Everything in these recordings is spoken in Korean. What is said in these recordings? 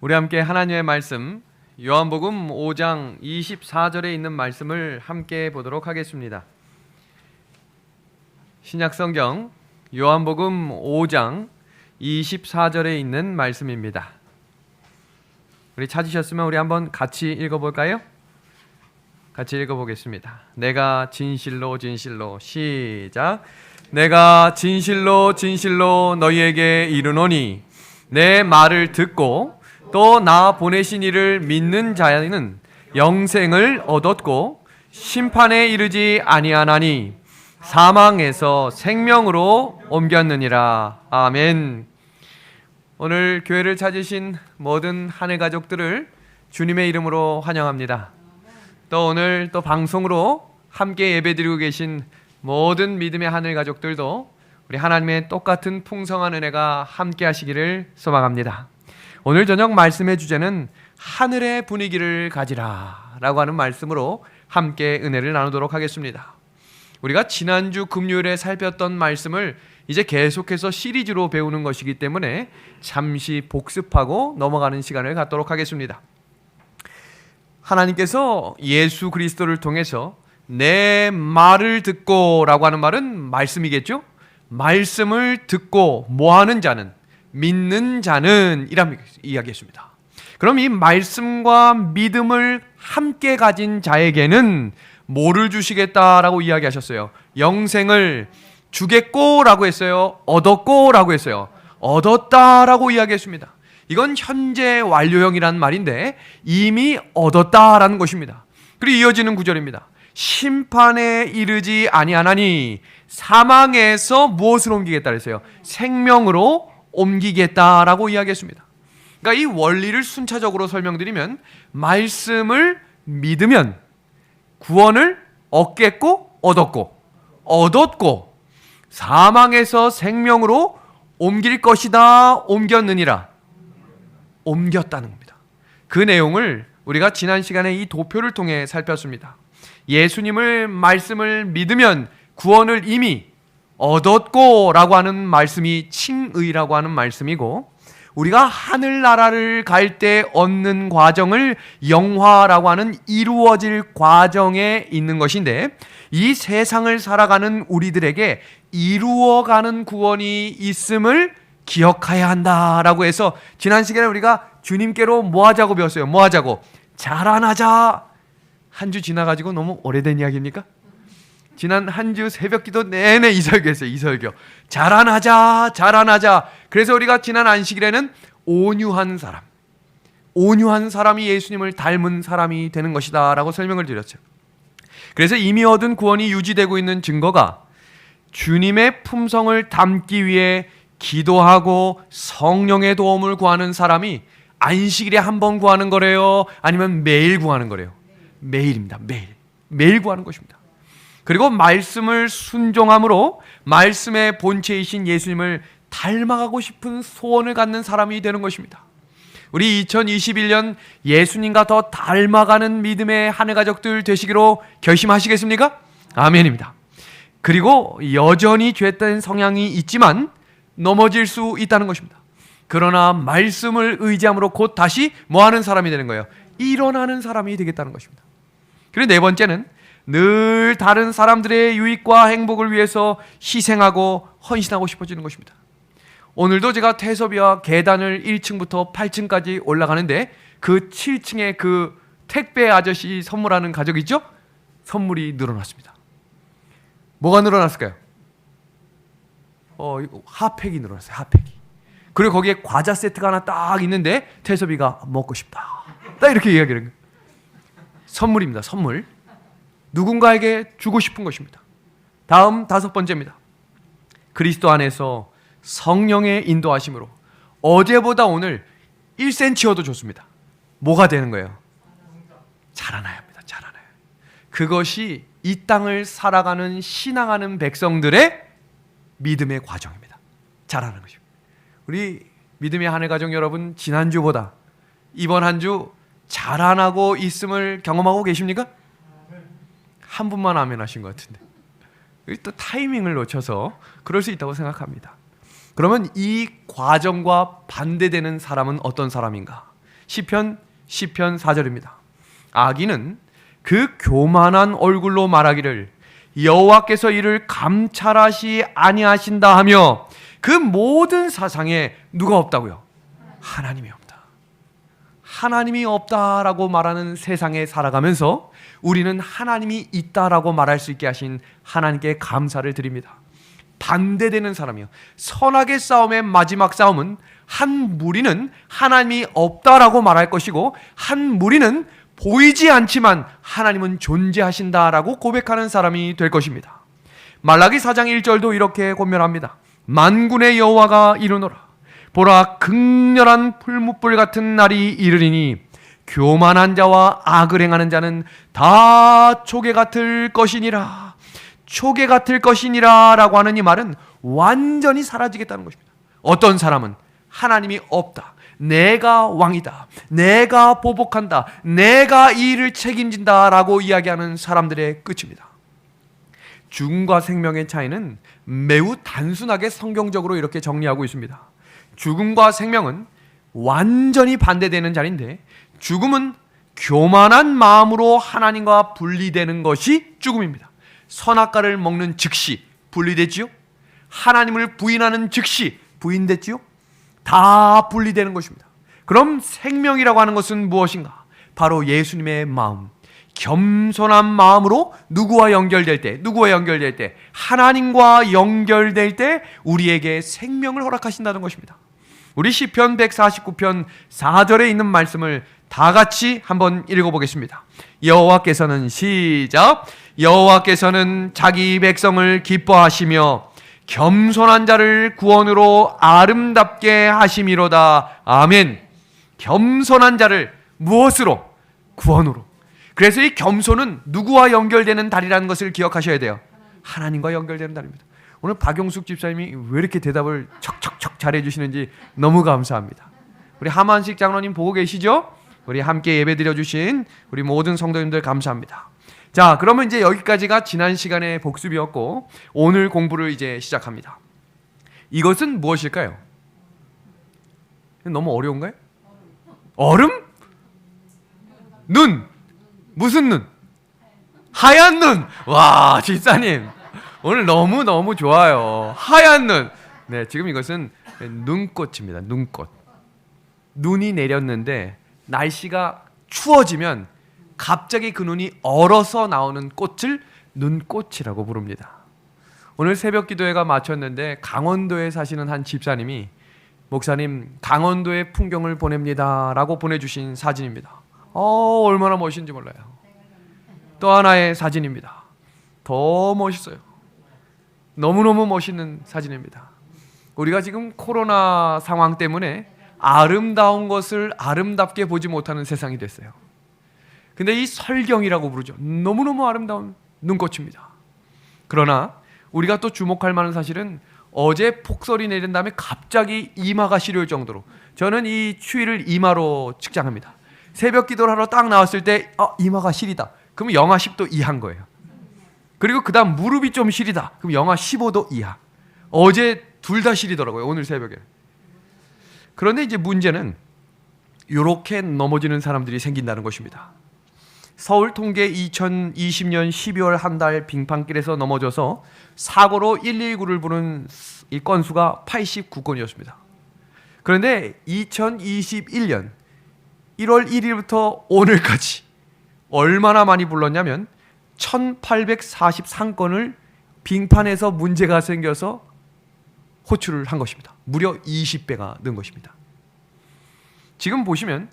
우리 함께 하나님의 말씀 요한복음 5장 24절에 있는 말씀을 함께 보도록 하겠습니다. 신약성경 요한복음 5장 24절에 있는 말씀입니다. 우리 찾으셨으면 우리 한번 같이 읽어볼까요? 같이 읽어보겠습니다. 내가 진실로 진실로 시작. 내가 진실로 진실로 너희에게 이르노니 내 말을 듣고 또 나 보내신 이를 믿는 자는 영생을 얻었고 심판에 이르지 아니하나니 사망에서 생명으로 옮겼느니라. 아멘. 오늘 교회를 찾으신 모든 하늘 가족들을 주님의 이름으로 환영합니다. 또 오늘 또 방송으로 함께 예배드리고 계신 모든 믿음의 하늘 가족들도 우리 하나님의 똑같은 풍성한 은혜가 함께 하시기를 소망합니다. 오늘 저녁 말씀의 주제는 하늘의 분위기를 가지라 라고 하는 말씀으로 함께 은혜를 나누도록 하겠습니다. 우리가 지난주 금요일에 살폈던 말씀을 이제 계속해서 시리즈로 배우는 것이기 때문에 잠시 복습하고 넘어가는 시간을 갖도록 하겠습니다. 하나님께서 예수 그리스도를 통해서 내 말을 듣고 라고 하는 말은 말씀이겠죠? 말씀을 듣고 뭐하는 자는, 믿는 자는 이라고 이야기했습니다. 그럼 이 말씀과 믿음을 함께 가진 자에게는 뭐를 주시겠다라고 이야기하셨어요? 영생을 주겠고 라고 했어요? 얻었고 라고 했어요? 얻었다라고 이야기했습니다. 이건 현재 완료형이란 말인데 이미 얻었다라는 것입니다. 그리고 이어지는 구절입니다. 심판에 이르지 아니하나니 사망에서 무엇을 옮기겠다 그랬어요? 생명으로 옮기겠다라고 이야기했습니다. 그러니까 이 원리를 순차적으로 설명드리면 말씀을 믿으면 구원을 얻겠고 얻었고 사망에서 생명으로 옮길 것이다 옮겼느니라. 옮겼다는 겁니다. 그 내용을 우리가 지난 시간에 이 도표를 통해 살폈습니다. 예수님을 말씀을 믿으면 구원을 이미 얻었고 라고 하는 말씀이 칭의라고 하는 말씀이고, 우리가 하늘나라를 갈 때 얻는 과정을 영화라고 하는 이루어질 과정에 있는 것인데, 이 세상을 살아가는 우리들에게 이루어가는 구원이 있음을 기억해야 한다라고 해서 지난 시간에 우리가 주님께로 뭐 하자고 배웠어요? 뭐 하자고? 자라나자. 한 주 지나가지고 너무 오래된 이야기입니까? 지난 한 주 새벽기도 내내 이 설교했어요. 이 설교. 자라나자. 그래서 우리가 지난 안식일에는 온유한 사람이 예수님을 닮은 사람이 되는 것이다 라고 설명을 드렸죠. 그래서 이미 얻은 구원이 유지되고 있는 증거가 주님의 품성을 담기 위해 기도하고 성령의 도움을 구하는 사람이 안식일에 한 번 구하는 거래요? 아니면 매일 구하는 거래요? 매일입니다. 매일 구하는 것입니다. 그리고 말씀을 순종함으로 말씀의 본체이신 예수님을 닮아가고 싶은 소원을 갖는 사람이 되는 것입니다. 우리 2021년 예수님과 더 닮아가는 믿음의 하늘 가족들 되시기로 결심하시겠습니까? 아멘입니다. 그리고 여전히 죄된 성향이 있지만 넘어질 수 있다는 것입니다. 그러나 말씀을 의지함으로 곧 다시 뭐하는 사람이 되는 거예요? 일어나는 사람이 되겠다는 것입니다. 그리고 네 번째는 늘 다른 사람들의 유익과 행복을 위해서 희생하고 헌신하고 싶어지는 것입니다. 오늘도 제가 태섭이와 계단을 1층부터 8층까지 올라가는데 그 7층에 그 택배 아저씨 선물하는 가족 있죠? 선물이 늘어났습니다. 뭐가 늘어났을까요? 핫팩이 늘어났어요. 핫팩이. 그리고 거기에 과자 세트가 하나 딱 있는데 태섭이가 먹고 싶다. 딱 이렇게 이야기를 해요. 선물입니다. 선물. 누군가에게 주고 싶은 것입니다. 다음 5번째입니다. 그리스도 안에서 성령의 인도하심으로 어제보다 오늘 1cm여도 좋습니다. 뭐가 되는 거예요? 자라나야 합니다. 자라나야. 그것이 이 땅을 살아가는 신앙하는 백성들의 믿음의 과정입니다. 자라는 것입니다. 우리 믿음의 하늘 가족 여러분, 지난주보다 이번 한 주 자라나고 있음을 경험하고 계십니까? 한 분만 아멘 하신 것 같은데. 또 타이밍을 놓쳐서 그럴 수 있다고 생각합니다. 그러면 이 과정과 반대되는 사람은 어떤 사람인가? 시편 4절입니다. 아기는 그 교만한 얼굴로 말하기를 여호와께서 이를 감찰하시 아니하신다 하며 그 모든 사상에 누가 없다고요? 하나님이 없다. 하나님이 없다라고 말하는 세상에 살아가면서 우리는 하나님이 있다라고 말할 수 있게 하신 하나님께 감사를 드립니다. 반대되는 사람이요, 선악의 싸움의 마지막 싸움은 한 무리는 하나님이 없다라고 말할 것이고 한 무리는 보이지 않지만 하나님은 존재하신다라고 고백하는 사람이 될 것입니다. 말라기 4장 1절도 이렇게 권면합니다. 만군의 여호와가 이르노라. 보라, 극렬한 풀무불 같은 날이 이르리니 교만한 자와 악을 행하는 자는 다 초계 같을 것이니라. 초계 같을 것이니라 라고 하는 이 말은 완전히 사라지겠다는 것입니다. 어떤 사람은 하나님이 없다, 내가 왕이다, 내가 보복한다, 내가 이 일을 책임진다 라고 이야기하는 사람들의 끝입니다. 죽음과 생명의 차이는 매우 단순하게 성경적으로 이렇게 정리하고 있습니다. 죽음과 생명은 완전히 반대되는 자리인데, 죽음은 교만한 마음으로 하나님과 분리되는 것이 죽음입니다. 선악과를 먹는 즉시 분리됐지요? 하나님을 부인하는 즉시 부인됐지요? 다 분리되는 것입니다. 그럼 생명이라고 하는 것은 무엇인가? 바로 예수님의 마음, 겸손한 마음으로 누구와 연결될 때? 하나님과 연결될 때 우리에게 생명을 허락하신다는 것입니다. 우리 시편 149편 4절에 있는 말씀을 다 같이 한번 읽어보겠습니다. 여호와께서는 시작. 여호와께서는 자기 백성을 기뻐하시며 겸손한 자를 구원으로 아름답게 하심이로다. 아멘. 겸손한 자를 무엇으로? 구원으로. 그래서 이 겸손은 누구와 연결되는 달이라는 것을 기억하셔야 돼요. 하나님과 연결되는 달입니다. 오늘 박용숙 집사님이 왜 이렇게 대답을 척척척 잘해주시는지 너무 감사합니다. 우리 하만식 장로님 보고 계시죠? 우리 함께 예배드려 주신 우리 모든 성도님들 감사합니다. 자, 그러면 이제 여기까지가 지난 시간의 복습이었고 오늘 공부를 이제 시작합니다. 이것은 무엇일까요? 너무 어려운가요? 얼음? 눈. 무슨 눈? 하얀 눈. 와, 집사님 오늘 너무 좋아요. 하얀 눈. 네, 지금 이것은 눈꽃입니다. 눈꽃. 눈이 내렸는데 날씨가 추워지면 갑자기 그 눈이 얼어서 나오는 꽃을 눈꽃이라고 부릅니다. 오늘 새벽 기도회가 마쳤는데 강원도에 사시는 한 집사님이 목사님, 강원도의 풍경을 보냅니다 라고 보내주신 사진입니다. 얼마나 멋있는지 몰라요. 또 하나의 사진입니다. 더 멋있어요. 너무너무 멋있는 사진입니다. 우리가 지금 코로나 상황 때문에 아름다운 것을 아름답게 보지 못하는 세상이 됐어요. 근데 이 설경이라고 부르죠. 너무너무 아름다운 눈꽃입니다. 그러나 우리가 또 주목할 만한 사실은 어제 폭설이 내린 다음에 갑자기 이마가 시려울 정도로, 저는 이 추위를 이마로 측정합니다. 새벽 기도를 하러 딱 나왔을 때 이마가 시리다. 그럼 영하 10도 이하인 거예요. 그리고 그 다음 무릎이 좀 시리다. 그럼 영하 15도 이하. 어제 둘 다 시리더라고요. 오늘 새벽에. 그런데 이제 문제는 이렇게 넘어지는 사람들이 생긴다는 것입니다. 서울 통계 2020년 12월 한 달 빙판길에서 넘어져서 사고로 119를 부른 이 건수가 89건이었습니다. 그런데 2021년 1월 1일부터 오늘까지 얼마나 많이 불렀냐면 1843건을 빙판에서 문제가 생겨서 호출을 한 것입니다. 무려 20배가 는 것입니다. 지금 보시면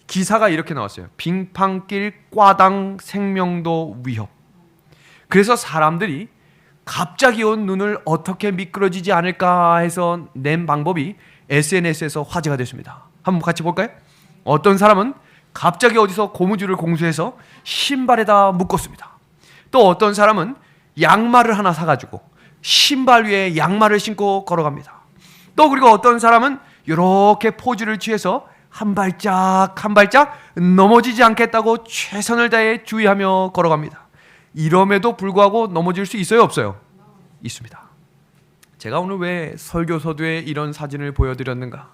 기사가 이렇게 나왔어요. 빙판길 꽈당 생명도 위협. 그래서 사람들이 갑자기 온 눈을 어떻게 미끄러지지 않을까 해서 낸 방법이 SNS에서 화제가 됐습니다. 한번 같이 볼까요? 어떤 사람은 갑자기 어디서 고무줄을 공수해서 신발에다 묶었습니다. 또 어떤 사람은 양말을 하나 사가지고 신발 위에 양말을 신고 걸어갑니다. 또 그리고 어떤 사람은 이렇게 포즈를 취해서 한 발짝 한 발짝 넘어지지 않겠다고 최선을 다해 주의하며 걸어갑니다. 이럼에도 불구하고 넘어질 수 있어요, 없어요? 있습니다. 제가 오늘 왜 설교 서두에 이런 사진을 보여드렸는가?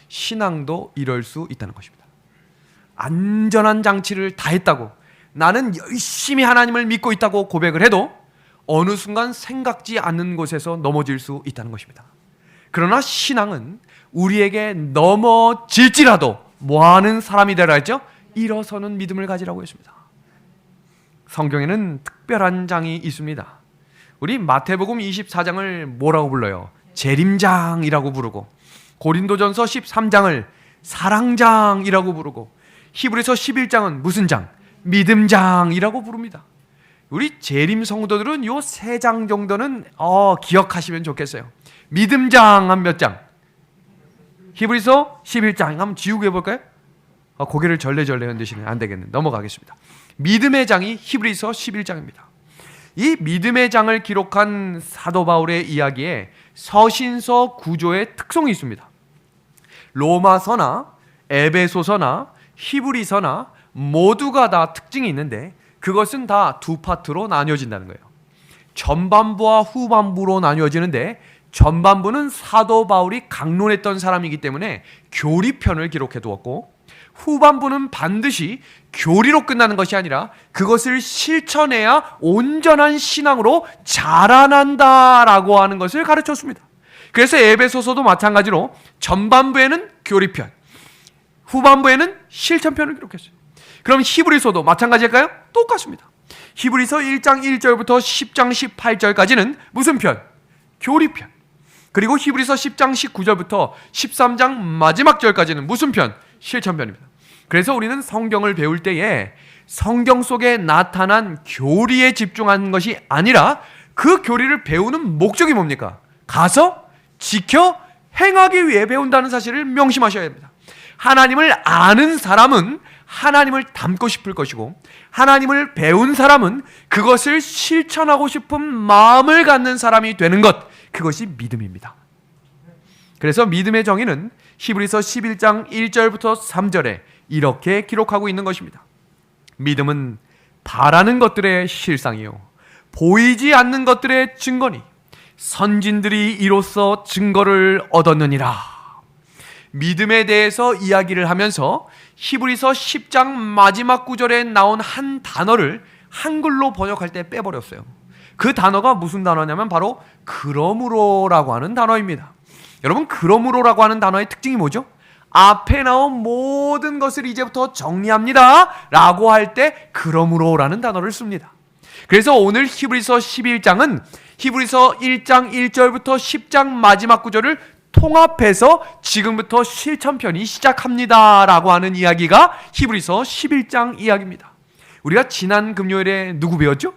신앙도 이럴 수 있다는 것입니다. 안전한 장치를 다 했다고, 나는 열심히 하나님을 믿고 있다고 고백을 해도 어느 순간 생각지 않는 곳에서 넘어질 수 있다는 것입니다. 그러나 신앙은 우리에게 넘어질지라도 뭐하는 사람이 되라 했죠? 일어서는 믿음을 가지라고 했습니다. 성경에는 특별한 장이 있습니다. 우리 마태복음 24장을 뭐라고 불러요? 재림장이라고 부르고, 고린도전서 13장을 사랑장이라고 부르고, 히브리서 11장은 무슨 장? 믿음장이라고 부릅니다. 우리 재림 성도들은 요 세 장 정도는 기억하시면 좋겠어요. 믿음장 한 몇 장? 히브리서 11장. 한번 지우고 해볼까요? 고개를 절레절레 흔드시네요. 안 되겠네. 넘어가겠습니다. 믿음의 장이 히브리서 11장입니다. 이 믿음의 장을 기록한 사도 바울의 이야기에 서신서 구조의 특성이 있습니다. 로마서나 에베소서나 히브리서나 모두가 다 특징이 있는데, 그것은 다 두 파트로 나뉘어진다는 거예요. 전반부와 후반부로 나뉘어지는데, 전반부는 사도 바울이 강론했던 사람이기 때문에 교리편을 기록해 두었고, 후반부는 반드시 교리로 끝나는 것이 아니라 그것을 실천해야 온전한 신앙으로 자라난다라고 하는 것을 가르쳤습니다. 그래서 에베소서도 마찬가지로 전반부에는 교리편, 후반부에는 실천편을 기록했어요. 그럼 히브리서도 마찬가지일까요? 똑같습니다. 히브리서 1장 1절부터 10장 18절까지는 무슨 편? 교리편. 그리고 히브리서 10장 19절부터 13장 마지막 절까지는 무슨 편? 실천편입니다. 그래서 우리는 성경을 배울 때에 성경 속에 나타난 교리에 집중하는 것이 아니라 그 교리를 배우는 목적이 뭡니까? 가서 지켜 행하기 위해 배운다는 사실을 명심하셔야 합니다. 하나님을 아는 사람은 하나님을 닮고 싶을 것이고, 하나님을 배운 사람은 그것을 실천하고 싶은 마음을 갖는 사람이 되는 것, 그것이 믿음입니다. 그래서 믿음의 정의는 히브리서 11장 1절부터 3절에 이렇게 기록하고 있는 것입니다. 믿음은 바라는 것들의 실상이요 보이지 않는 것들의 증거니 선진들이 이로써 증거를 얻었느니라. 믿음에 대해서 이야기를 하면서 히브리서 10장 마지막 구절에 나온 한 단어를 한글로 번역할 때 빼버렸어요. 그 단어가 무슨 단어냐면 바로 그러므로라고 하는 단어입니다. 여러분, 그러므로라고 하는 단어의 특징이 뭐죠? 앞에 나온 모든 것을 이제부터 정리합니다 라고 할 때 그러므로라는 단어를 씁니다. 그래서 오늘 히브리서 11장은 히브리서 1장 1절부터 10장 마지막 구절을 통합해서 지금부터 실천편이 시작합니다 라고 하는 이야기가 히브리서 11장 이야기입니다. 우리가 지난 금요일에 누구 배웠죠?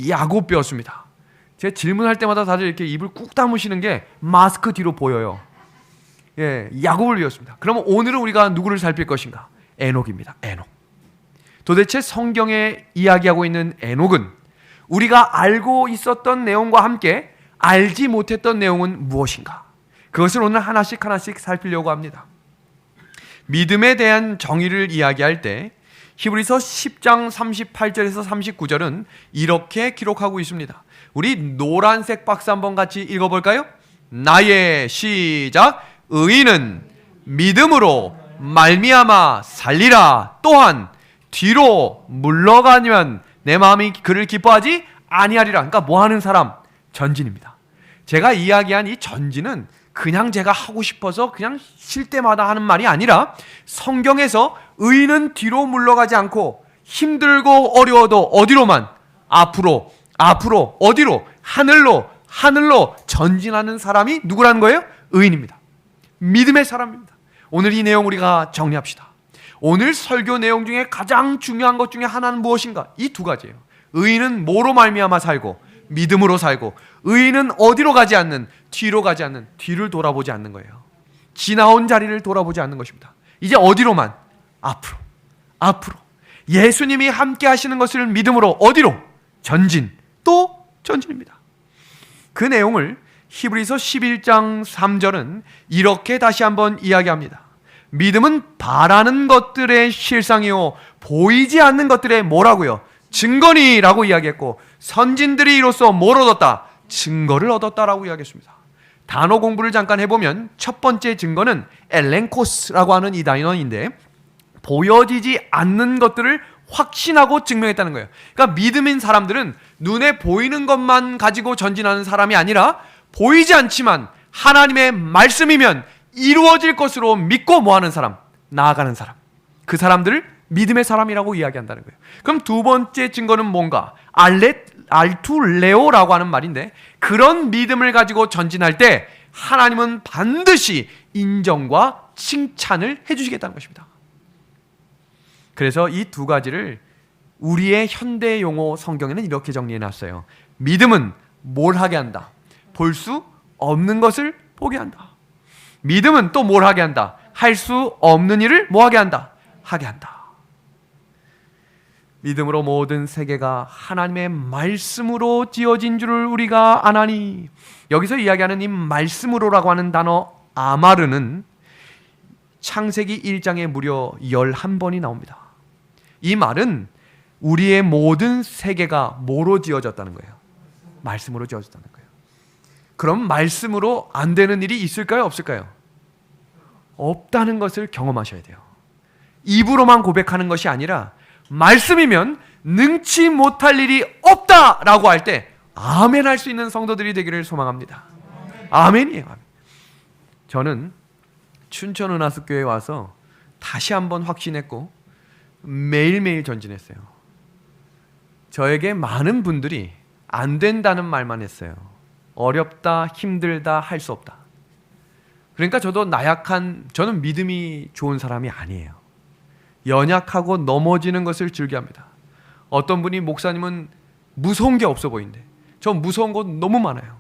야곱 배웠습니다. 제가 질문할 때마다 다들 이렇게 입을 꾹 다무시는 게 마스크 뒤로 보여요. 야곱을 배웠습니다. 그러면 오늘은 우리가 누구를 살필 것인가? 에녹입니다. 에녹. 도대체 성경에 이야기하고 있는 에녹은 우리가 알고 있었던 내용과 함께 알지 못했던 내용은 무엇인가? 그것을 오늘 하나씩 살피려고 합니다. 믿음에 대한 정의를 이야기할 때 히브리서 10장 38절에서 39절은 이렇게 기록하고 있습니다. 우리 노란색 박스 한번 같이 읽어볼까요? 나의 시작 의인은 믿음으로 말미암아 살리라. 또한 뒤로 물러가면 내 마음이 그를 기뻐하지 아니하리라. 그러니까 뭐하는 사람? 전진입니다. 제가 이야기한 이 전진은 그냥 제가 하고 싶어서 그냥 쉴 때마다 하는 말이 아니라 성경에서 의인은 뒤로 물러가지 않고 힘들고 어려워도 어디로만? 앞으로 어디로? 하늘로 전진하는 사람이 누구라는 거예요? 의인입니다. 믿음의 사람입니다. 오늘 이 내용 우리가 정리합시다. 오늘 설교 내용 중에 가장 중요한 것 중에 하나는 무엇인가? 이 두 가지예요. 의인은 뭐로 말미암아 살고 믿음으로 살고, 의인은 어디로 가지 않는, 뒤로 가지 않는, 뒤를 돌아보지 않는 거예요. 지나온 자리를 돌아보지 않는 것입니다. 이제 어디로만? 앞으로. 예수님이 함께 하시는 것을 믿음으로 어디로? 전진. 또 전진입니다. 그 내용을 히브리서 11장 3절은 이렇게 다시 한번 이야기합니다. 믿음은 바라는 것들의 실상이요 보이지 않는 것들의 뭐라고요? 증거니라고 이야기했고, 선진들이 이로써 뭘 얻었다? 증거를 얻었다라고 이야기했습니다. 단어 공부를 잠깐 해보면 첫 번째 증거는 엘렌코스라고 하는 이 단어인데, 보여지지 않는 것들을 확신하고 증명했다는 거예요. 그러니까 믿음인 사람들은 눈에 보이는 것만 가지고 전진하는 사람이 아니라 보이지 않지만 하나님의 말씀이면 이루어질 것으로 믿고 뭐하는 사람, 나아가는 사람, 그 사람들을 믿음의 사람이라고 이야기한다는 거예요. 그럼 두 번째 증거는 뭔가? 알투레오라고 하는 말인데, 그런 믿음을 가지고 전진할 때 하나님은 반드시 인정과 칭찬을 해주시겠다는 것입니다. 그래서 이 두 가지를 우리의 현대 용어 성경에는 이렇게 정리해놨어요. 믿음은 뭘 하게 한다? 볼 수 없는 것을 보게 한다. 믿음은 또 뭘 하게 한다? 할 수 없는 일을 뭐 하게 한다? 하게 한다. 믿음으로 모든 세계가 하나님의 말씀으로 지어진 줄을 우리가 아나니. 여기서 이야기하는 이 말씀으로라고 하는 단어 아마르는 창세기 1장에 무려 11번이 나옵니다. 이 말은 우리의 모든 세계가 뭐로 지어졌다는 거예요? 말씀으로 지어졌다는 거예요. 그럼 말씀으로 안 되는 일이 있을까요? 없을까요? 없다는 것을 경험하셔야 돼요. 입으로만 고백하는 것이 아니라 말씀이면 능치 못할 일이 없다라고 할 때 아멘 할 수 있는 성도들이 되기를 소망합니다. 아멘이에요. 아멘. 저는 춘천은하수교회에 와서 다시 한번 확신했고 매일매일 전진했어요. 저에게 많은 분들이 안 된다는 말만 했어요. 어렵다, 힘들다, 할 수 없다. 그러니까 저는 믿음이 좋은 사람이 아니에요. 연약하고 넘어지는 것을 즐겨합니다. 어떤 분이 목사님은 무서운 게 없어 보이는데 전 무서운 거 너무 많아요.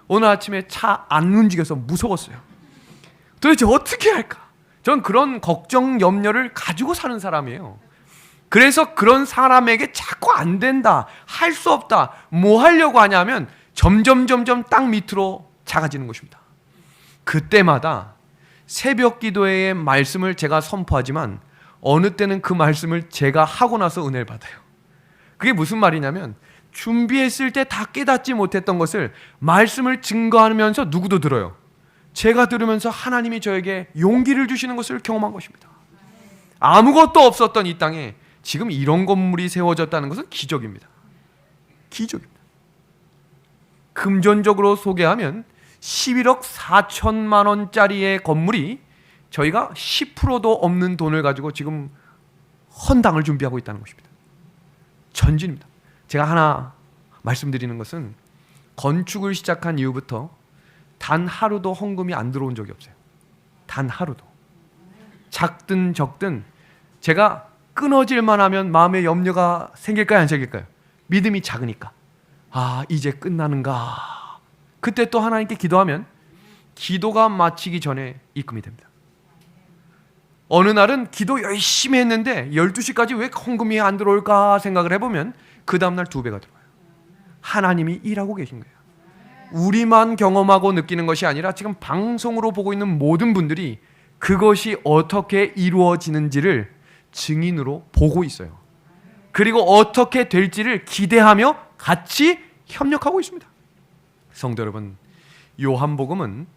오늘 아침에 차 안 움직여서 무서웠어요. 도대체 어떻게 할까? 전 그런 걱정, 염려를 가지고 사는 사람이에요. 그래서 그런 사람에게 자꾸 안 된다, 할 수 없다, 뭐 하려고 하냐면 점점 땅 밑으로 작아지는 것입니다. 그때마다 새벽 기도회의 말씀을 제가 선포하지만 어느 때는 그 말씀을 제가 하고 나서 은혜를 받아요. 그게 무슨 말이냐면 준비했을 때 다 깨닫지 못했던 것을 말씀을 증거하면서 누구도 들어요. 제가 들으면서 하나님이 저에게 용기를 주시는 것을 경험한 것입니다. 아무것도 없었던 이 땅에 지금 이런 건물이 세워졌다는 것은 기적입니다. 기적입니다. 금전적으로 소개하면 11억 4천만 원짜리의 건물이 저희가 10%도 없는 돈을 가지고 지금 헌당을 준비하고 있다는 것입니다. 전진입니다. 제가 하나 말씀드리는 것은 건축을 시작한 이후부터 단 하루도 헌금이 안 들어온 적이 없어요. 단 하루도. 작든 적든 제가 끊어질만 하면 마음에 염려가 생길까요? 안 생길까요? 믿음이 작으니까. 아, 이제 끝나는가. 그때 또 하나님께 기도하면 기도가 마치기 전에 입금이 됩니다. 어느 날은 기도 열심히 했는데 12시까지 왜 헌금이 안 들어올까 생각을 해보면 그 다음날 2배가 들어와요. 하나님이 일하고 계신 거예요. 우리만 경험하고 느끼는 것이 아니라 지금 방송으로 보고 있는 모든 분들이 그것이 어떻게 이루어지는지를 증인으로 보고 있어요. 그리고 어떻게 될지를 기대하며 같이 협력하고 있습니다. 성도 여러분, 요한복음은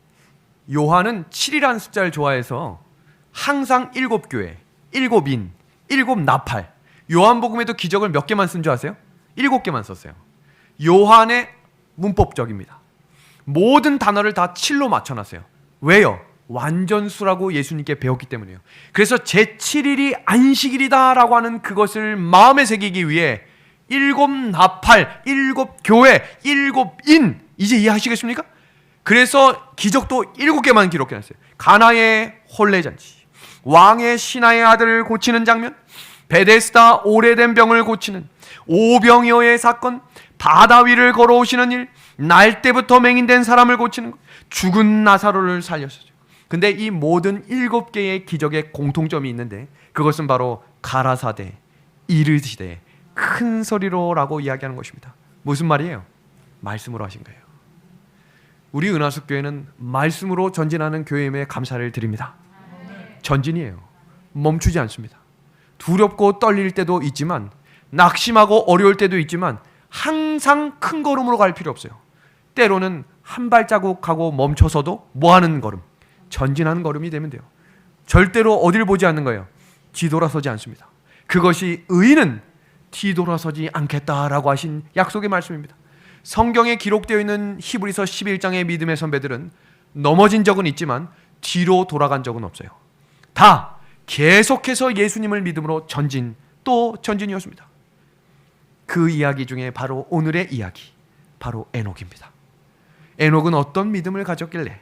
요한은 7이라는 숫자를 좋아해서 항상 7교회, 7인, 7나팔. 요한복음에도 기적을 몇 개만 쓴 줄 아세요? 7개만 썼어요. 요한의 문법적입니다. 모든 단어를 다 7로 맞춰놨어요. 왜요? 완전수라고 예수님께 배웠기 때문이에요. 그래서 제7일이 안식일이다라고 하는 그것을 마음에 새기기 위해 7나팔, 7교회, 7인, 이제 이해하시겠습니까? 그래서 기적도 7개만 기록해놨어요. 가나의 혼례잔치, 왕의 신하의 아들을 고치는 장면, 베데스다 오래된 병을 고치는, 오병이어의 사건, 바다 위를 걸어오시는 일, 날 때부터 맹인된 사람을 고치는 것, 죽은 나사로를 살렸었죠. 근데 이 모든 7개의 기적의 공통점이 있는데 그것은 바로 가라사대, 이르시되, 큰 소리로라고 이야기하는 것입니다. 무슨 말이에요? 말씀으로 하신 거예요. 우리 은하숙교회는 말씀으로 전진하는 교회임에 감사를 드립니다. 전진이에요. 멈추지 않습니다. 두렵고 떨릴 때도 있지만, 낙심하고 어려울 때도 있지만 항상 큰 걸음으로 갈 필요 없어요. 때로는 한 발자국 하고 멈춰서도 뭐하는 걸음? 전진하는 걸음이 되면 돼요. 절대로 어딜 보지 않는 거예요. 뒤돌아서지 않습니다. 그것이 의인은 뒤돌아서지 않겠다라고 하신 약속의 말씀입니다. 성경에 기록되어 있는 히브리서 11장의 믿음의 선배들은 넘어진 적은 있지만 뒤로 돌아간 적은 없어요. 다 계속해서 예수님을 믿음으로 전진 또 전진이었습니다. 그 이야기 중에 바로 오늘의 이야기, 바로 에녹입니다. 에녹은 어떤 믿음을 가졌길래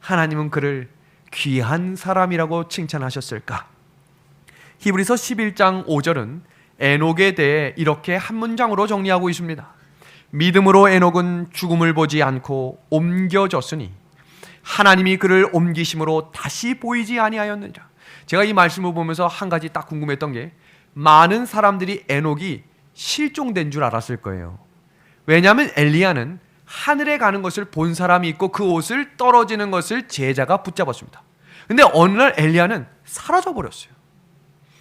하나님은 그를 귀한 사람이라고 칭찬하셨을까? 히브리서 11장 5절은 에녹에 대해 이렇게 한 문장으로 정리하고 있습니다. 믿음으로 에녹은 죽음을 보지 않고 옮겨졌으니 하나님이 그를 옮기심으로 다시 보이지 아니하였느니라. 제가 이 말씀을 보면서 한 가지 딱 궁금했던 게, 많은 사람들이 에녹이 실종된 줄 알았을 거예요. 왜냐하면 엘리야는 하늘에 가는 것을 본 사람이 있고 그 옷을 떨어지는 것을 제자가 붙잡았습니다. 근데 어느 날 엘리야는 사라져 버렸어요.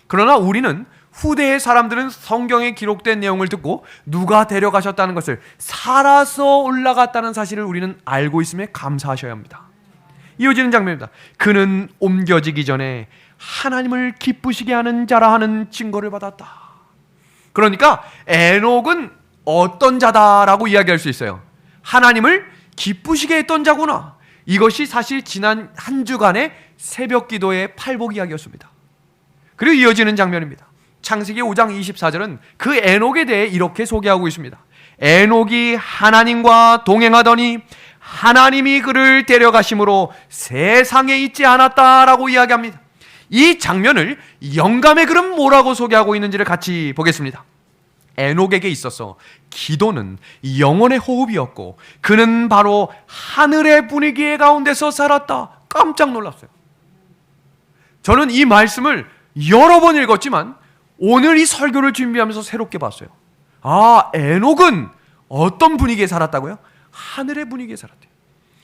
그러나 우리는 후대의 사람들은 성경에 기록된 내용을 듣고 누가 데려가셨다는 것을, 살아서 올라갔다는 사실을 우리는 알고 있음에 감사하셔야 합니다. 이어지는 장면입니다. 그는 옮겨지기 전에 하나님을 기쁘시게 하는 자라 하는 증거를 받았다. 그러니까 에녹은 어떤 자다라고 이야기할 수 있어요. 하나님을 기쁘시게 했던 자구나. 이것이 사실 지난 한 주간의 새벽 기도의 팔복 이야기였습니다. 그리고 이어지는 장면입니다. 창세기 5장 24절은 그 에녹에 대해 이렇게 소개하고 있습니다. 에녹이 하나님과 동행하더니 하나님이 그를 데려가심으로 세상에 있지 않았다라고 이야기합니다. 이 장면을 영감의 글은 뭐라고 소개하고 있는지를 같이 보겠습니다. 에녹에게 있어서 기도는 영혼의 호흡이었고 그는 바로 하늘의 분위기 가운데서 살았다. 깜짝 놀랐어요. 저는 이 말씀을 여러 번 읽었지만 오늘 이 설교를 준비하면서 새롭게 봤어요. 아, 에녹은 어떤 분위기에 살았다고요? 하늘의 분위기에 살았대요.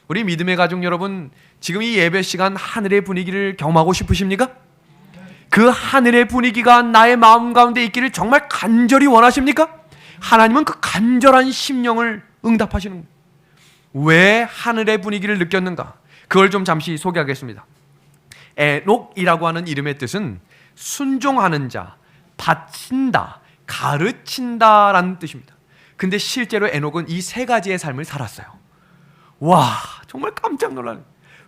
우리 믿음의 가족 여러분, 지금 이 예배 시간 하늘의 분위기를 경험하고 싶으십니까? 그 하늘의 분위기가 나의 마음 가운데 있기를 정말 간절히 원하십니까? 하나님은 그 간절한 심령을 응답하시는 거예요. 왜 하늘의 분위기를 느꼈는가? 그걸 좀 잠시 소개하겠습니다. 에녹이라고 하는 이름의 뜻은 순종하는 자, 바친다, 가르친다라는 뜻입니다. 근데 실제로 에녹은 이 세 가지의 삶을 살았어요. 와, 정말 깜짝 놀라네.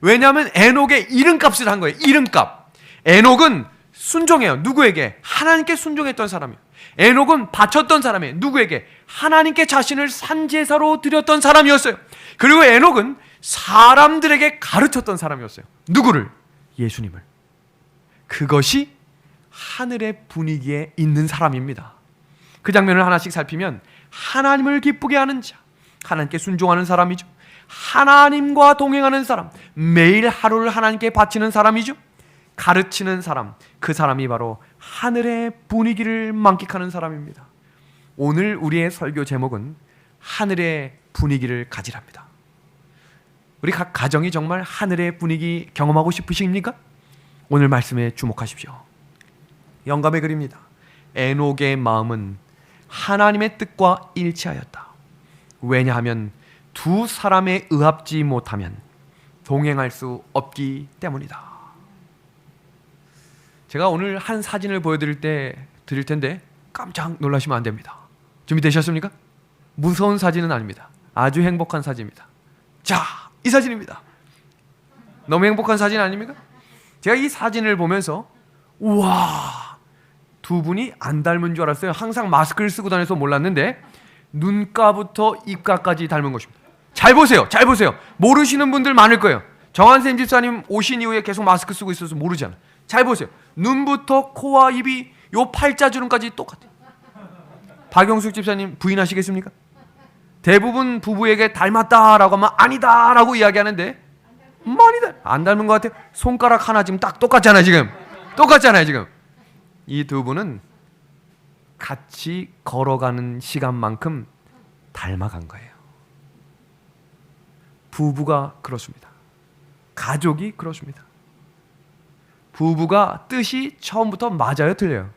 왜냐하면 에녹의 이름값을 한 거예요. 이름값. 에녹은 순종해요. 누구에게? 하나님께 순종했던 사람이에요. 에녹은 바쳤던 사람이에요. 누구에게? 하나님께 자신을 산제사로 드렸던 사람이었어요. 그리고 에녹은 사람들에게 가르쳤던 사람이었어요. 누구를? 예수님을. 그것이 하늘의 분위기에 있는 사람입니다. 그 장면을 하나씩 살피면 하나님을 기쁘게 하는 자, 하나님께 순종하는 사람이죠. 하나님과 동행하는 사람, 매일 하루를 하나님께 바치는 사람이죠. 가르치는 사람, 그 사람이 바로 하늘의 분위기를 만끽하는 사람입니다. 오늘 우리의 설교 제목은 하늘의 분위기를 가지랍니다. 우리 각 가정이 정말 하늘의 분위기 경험하고 싶으십니까? 오늘 말씀에 주목하십시오. 영감의 글입니다. 에녹의 마음은 하나님의 뜻과 일치하였다. 왜냐하면 두 사람에 의합지 못하면 동행할 수 없기 때문이다. 제가 오늘 한 사진을 보여드릴 텐데 깜짝 놀라시면 안 됩니다. 준비되셨습니까? 무서운 사진은 아닙니다. 아주 행복한 사진입니다. 자, 이 사진입니다. 너무 행복한 사진 아닙니까? 제가 이 사진을 보면서 우와, 두 분이 안 닮은 줄 알았어요. 항상 마스크를 쓰고 다녀서 몰랐는데 눈가부터 입가까지 닮은 것입니다. 잘 보세요. 잘 보세요. 모르시는 분들 많을 거예요. 정한샘 집사님 오신 이후에 계속 마스크 쓰고 있어서 모르잖아요. 잘 보세요. 눈부터 코와 입이 요 팔자주름까지 똑같아요. 박영숙 집사님 부인하시겠습니까? 대부분 부부에게 닮았다라고 하면 아니다라고 이야기하는데 아니다. 안 닮은 것 같아요. 손가락 하나 지금 딱 똑같잖아요. 지금 똑같잖아요. 지금 이 두 분은 같이 걸어가는 시간만큼 닮아간 거예요. 부부가 그렇습니다. 가족이 그렇습니다. 부부가 뜻이 처음부터 맞아요, 틀려요?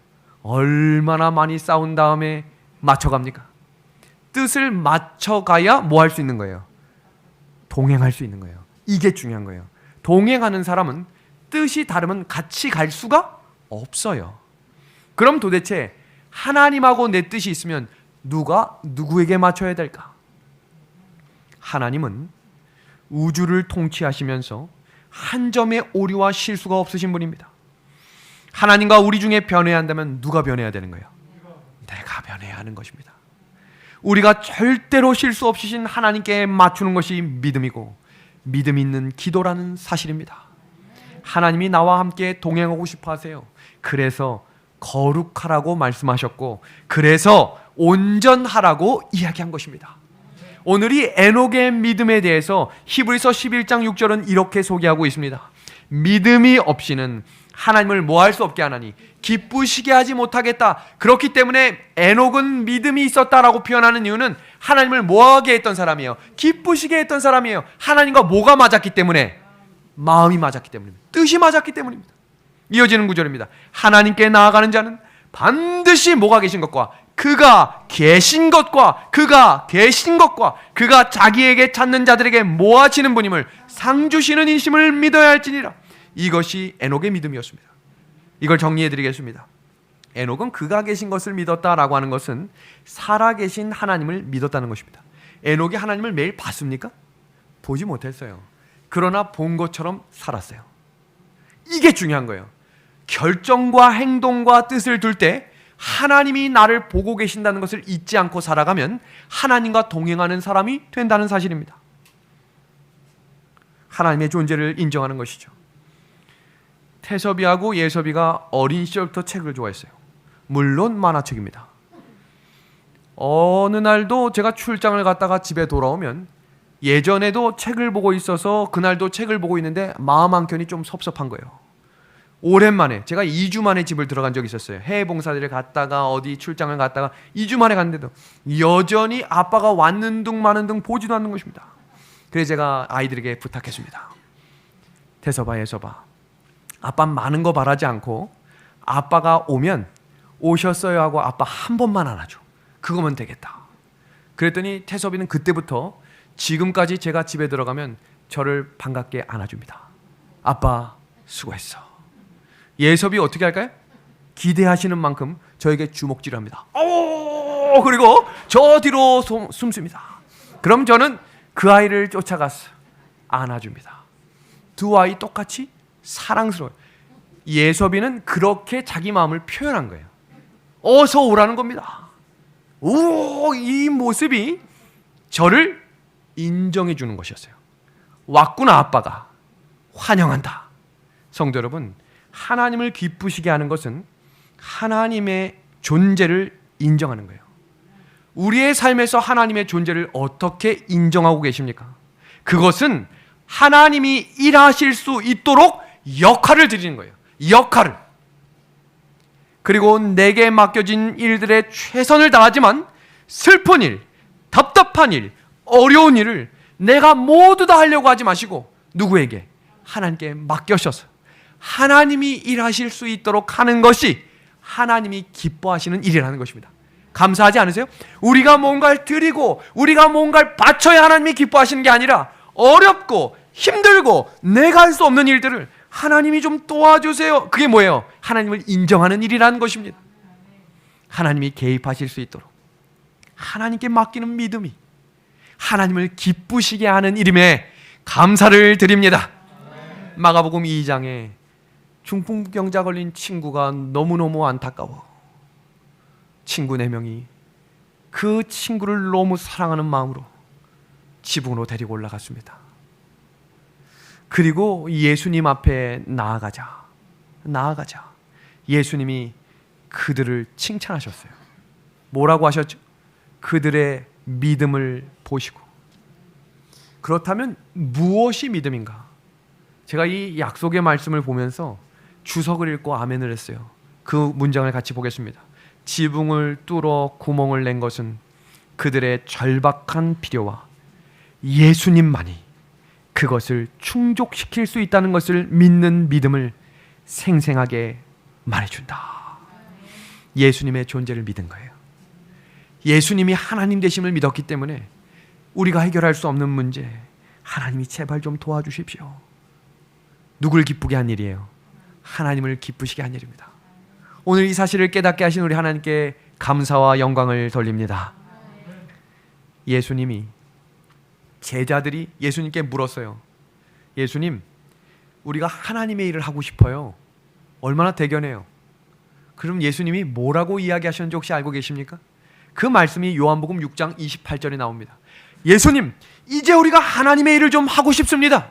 얼마나 많이 싸운 다음에 맞춰갑니까? 뜻을 맞춰가야 뭐 할 수 있는 거예요? 동행할 수 있는 거예요. 이게 중요한 거예요. 동행하는 사람은 뜻이 다르면 같이 갈 수가 없어요. 그럼 도대체 하나님하고 내 뜻이 있으면 누가 누구에게 맞춰야 될까? 하나님은 우주를 통치하시면서 한 점의 오류와 실수가 없으신 분입니다. 하나님과 우리 중에 변해야 한다면 누가 변해야 되는 거예요? 내가 변해야 하는 것입니다. 우리가 절대로 실수 없으신 하나님께 맞추는 것이 믿음이고 믿음 있는 기도라는 사실입니다. 하나님이 나와 함께 동행하고 싶어 하세요. 그래서 거룩하라고 말씀하셨고 그래서 온전하라고 이야기한 것입니다. 오늘 이 에녹의 믿음에 대해서 히브리서 11장 6절은 이렇게 소개하고 있습니다. 믿음이 없이는 하나님을 뭐 할 수 없게 하나니 기쁘시게 하지 못하겠다. 그렇기 때문에 에녹은 믿음이 있었다라고 표현하는 이유는 하나님을 뭐 하게 했던 사람이에요? 기쁘시게 했던 사람이에요. 하나님과 뭐가 맞았기 때문에? 마음이 맞았기 때문입니다. 뜻이 맞았기 때문입니다. 이어지는 구절입니다. 하나님께 나아가는 자는 반드시 뭐가 계신 것과 그가 계신 것과 그가 자기에게 찾는 자들에게 모아지는 분임을 상 주시는 이심을 믿어야 할지니라. 이것이 에녹의 믿음이었습니다. 이걸 정리해 드리겠습니다. 에녹은 그가 계신 것을 믿었다라고 하는 것은 살아계신 하나님을 믿었다는 것입니다. 에녹이 하나님을 매일 봤습니까? 보지 못했어요. 그러나 본 것처럼 살았어요. 이게 중요한 거예요. 결정과 행동과 뜻을 둘 때 하나님이 나를 보고 계신다는 것을 잊지 않고 살아가면 하나님과 동행하는 사람이 된다는 사실입니다. 하나님의 존재를 인정하는 것이죠. 태섭이하고 예섭이가 어린 시절부터 책을 좋아했어요. 물론 만화책입니다. 어느 날도 제가 출장을 갔다가 집에 돌아오면 예전에도 책을 보고 있어서 그날도 책을 보고 있는데 마음 한켠이 좀 섭섭한 거예요. 오랜만에 제가 2주 만에 집을 들어간 적이 있었어요. 해외 봉사들을 갔다가 어디 출장을 갔다가 2주 만에 갔는데도 여전히 아빠가 왔는 둥 마는 둥 보지도 않는 것입니다. 그래서 제가 아이들에게 부탁했습니다. 태섭아, 예섭아, 아빠 많은 거 바라지 않고 아빠가 오면 오셨어요 하고 아빠 한 번만 안아줘. 그거면 되겠다. 그랬더니 태섭이는 그때부터 지금까지 제가 집에 들어가면 저를 반갑게 안아줍니다. 아빠 수고했어. 예섭이 어떻게 할까요? 기대하시는 만큼 저에게 주먹질을 합니다. 그리고 저 뒤로 숨습니다. 그럼 저는 그 아이를 쫓아가서 안아줍니다. 두 아이 똑같이 사랑스러워요. 예섭이는 그렇게 자기 마음을 표현한 거예요. 어서 오라는 겁니다. 이 모습이 저를 인정해 주는 것이었어요. 왔구나 아빠가. 환영한다. 성도 여러분, 하나님을 기쁘시게 하는 것은 하나님의 존재를 인정하는 거예요. 우리의 삶에서 하나님의 존재를 어떻게 인정하고 계십니까? 그것은 하나님이 일하실 수 있도록 역할을 드리는 거예요. 역할을. 그리고 내게 맡겨진 일들에 최선을 다하지만 슬픈 일, 답답한 일, 어려운 일을 내가 모두 다 하려고 하지 마시고 누구에게? 하나님께 맡겨셔서 하나님이 일하실 수 있도록 하는 것이 하나님이 기뻐하시는 일이라는 것입니다. 감사하지 않으세요? 우리가 뭔가를 드리고 우리가 뭔가를 바쳐야 하나님이 기뻐하시는 게 아니라 어렵고 힘들고 내가 할 수 없는 일들을 하나님이 좀 도와주세요. 그게 뭐예요? 하나님을 인정하는 일이라는 것입니다. 하나님이 개입하실 수 있도록 하나님께 맡기는 믿음이 하나님을 기쁘시게 하는 일임에 감사를 드립니다. 마가복음 2장에 중풍병자 걸린 친구가 너무너무 안타까워. 친구 4명이 그 친구를 너무 사랑하는 마음으로 지붕으로 데리고 올라갔습니다. 그리고 예수님 앞에 나아가자. 예수님이 그들을 칭찬하셨어요. 뭐라고 하셨죠? 그들의 믿음을 보시고. 그렇다면 무엇이 믿음인가? 제가 이 약속의 말씀을 보면서 주석을 읽고 아멘을 했어요. 그 문장을 같이 보겠습니다. 지붕을 뚫어 구멍을 낸 것은 그들의 절박한 필요와 예수님만이 그것을 충족시킬 수 있다는 것을 믿는 믿음을 생생하게 말해준다. 예수님의 존재를 믿은 거예요. 예수님이 하나님 되심을 믿었기 때문에 우리가 해결할 수 없는 문제, 하나님이 제발 좀 도와주십시오. 누굴 기쁘게 한 일이에요? 하나님을 기쁘시게 한 일입니다. 오늘 이 사실을 깨닫게 하신 우리 하나님께 감사와 영광을 돌립니다. 예수님이, 제자들이 예수님께 물었어요. 예수님, 우리가 하나님의 일을 하고 싶어요. 얼마나 대견해요. 그럼 예수님이 뭐라고 이야기하셨는지 혹시 알고 계십니까? 그 말씀이 요한복음 6장 28절에 나옵니다. 예수님, 이제 우리가 하나님의 일을 좀 하고 싶습니다.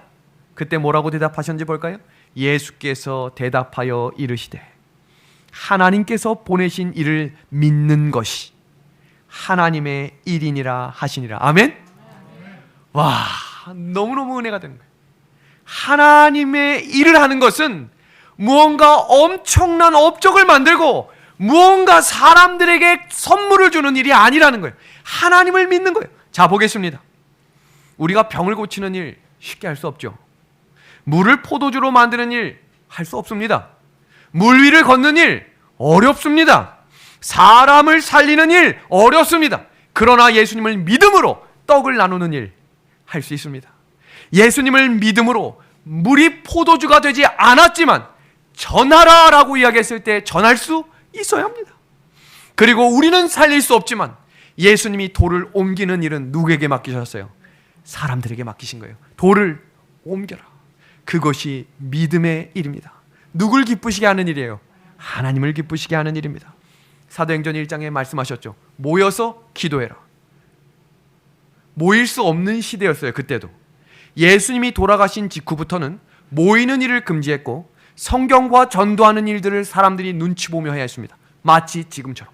그때 뭐라고 대답하셨는지 볼까요? 예수께서 대답하여 이르시되 하나님께서 보내신 이를 믿는 것이 하나님의 일이니라 하시니라. 아멘? 와, 너무너무 은혜가 되는 거예요. 하나님의 일을 하는 것은 무언가 엄청난 업적을 만들고 무언가 사람들에게 선물을 주는 일이 아니라는 거예요. 하나님을 믿는 거예요. 자, 보겠습니다. 우리가 병을 고치는 일 쉽게 할 수 없죠. 물을 포도주로 만드는 일 할 수 없습니다. 물 위를 걷는 일 어렵습니다. 사람을 살리는 일 어렵습니다. 그러나 예수님을 믿음으로 떡을 나누는 일 할 수 있습니다. 예수님을 믿음으로 물이 포도주가 되지 않았지만 전하라라고 이야기했을 때 전할 수 있어야 합니다. 그리고 우리는 살릴 수 없지만 예수님이 돌을 옮기는 일은 누구에게 맡기셨어요? 사람들에게 맡기신 거예요. 돌을 옮겨라. 그것이 믿음의 일입니다. 누굴 기쁘시게 하는 일이에요? 하나님을 기쁘시게 하는 일입니다. 사도행전 1장에 말씀하셨죠. 모여서 기도해라. 모일 수 없는 시대였어요. 그때도. 예수님이 돌아가신 직후부터는 모이는 일을 금지했고 성경과 전도하는 일들을 사람들이 눈치 보며 해야 했습니다. 마치 지금처럼.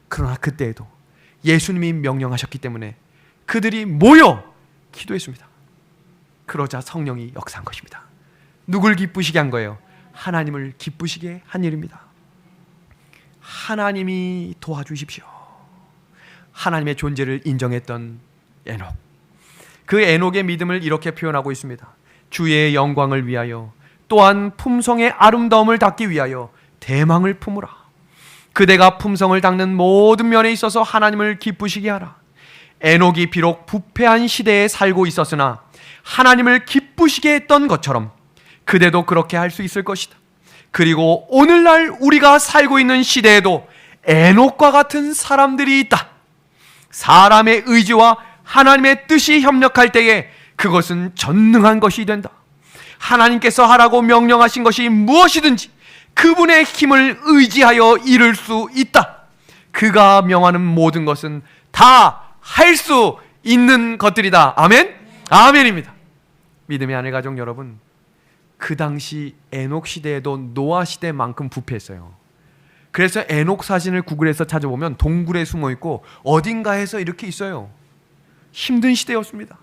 그러나 그때에도 예수님이 명령하셨기 때문에 그들이 모여 기도했습니다. 그러자 성령이 역사한 것입니다. 누굴 기쁘시게 한 거예요? 하나님을 기쁘시게 한 일입니다. 하나님이 도와주십시오. 하나님의 존재를 인정했던 에녹. 그 에녹의 믿음을 이렇게 표현하고 있습니다. 주의 영광을 위하여 또한 품성의 아름다움을 닦기 위하여 대망을 품으라. 그대가 품성을 닦는 모든 면에 있어서 하나님을 기쁘시게 하라. 에녹이 비록 부패한 시대에 살고 있었으나 하나님을 기쁘시게 했던 것처럼 그대도 그렇게 할 수 있을 것이다. 그리고 오늘날 우리가 살고 있는 시대에도 에녹과 같은 사람들이 있다. 사람의 의지와 하나님의 뜻이 협력할 때에 그것은 전능한 것이 된다. 하나님께서 하라고 명령하신 것이 무엇이든지 그분의 힘을 의지하여 이룰 수 있다. 그가 명하는 모든 것은 다 할 수 있는 것들이다. 아멘? 아멘입니다. 믿음의 아내 가족 여러분, 그 당시 에녹 시대에도 노아 시대만큼 부패했어요. 그래서 에녹 사진을 구글에서 찾아보면 동굴에 숨어있고 어딘가에서 이렇게 있어요. 힘든 시대였습니다.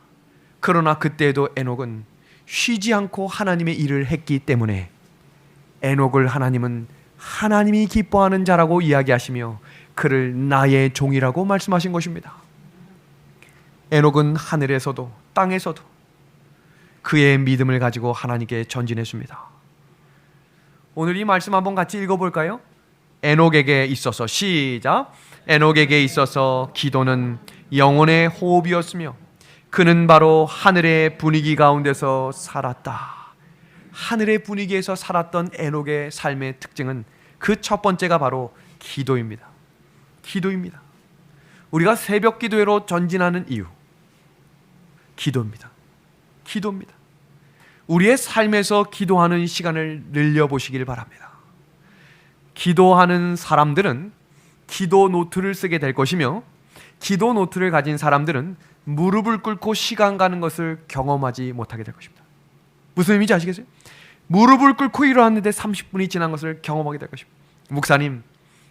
그러나 그때에도 에녹은 쉬지 않고 하나님의 일을 했기 때문에 에녹을 하나님은 하나님이 기뻐하는 자라고 이야기하시며 그를 나의 종이라고 말씀하신 것입니다. 에녹은 하늘에서도 땅에서도 그의 믿음을 가지고 하나님께 전진했습니다. 오늘 이 말씀 한번 같이 읽어볼까요? 에녹에게 있어서, 시작. 에녹에게 있어서 기도는 영혼의 호흡이었으며 그는 바로 하늘의 분위기 가운데서 살았다. 하늘의 분위기에서 살았던 에녹의 삶의 특징은 그 첫 번째가 바로 기도입니다. 기도입니다. 우리가 새벽 기도회로 전진하는 이유, 기도입니다. 기도입니다. 우리의 삶에서 기도하는 시간을 늘려보시길 바랍니다. 기도하는 사람들은 기도 노트를 쓰게 될 것이며 기도 노트를 가진 사람들은 무릎을 꿇고 시간 가는 것을 경험하지 못하게 될 것입니다. 무슨 의미인지 아시겠어요? 무릎을 꿇고 일어났는데 30분이 지난 것을 경험하게 될 것입니다. 목사님,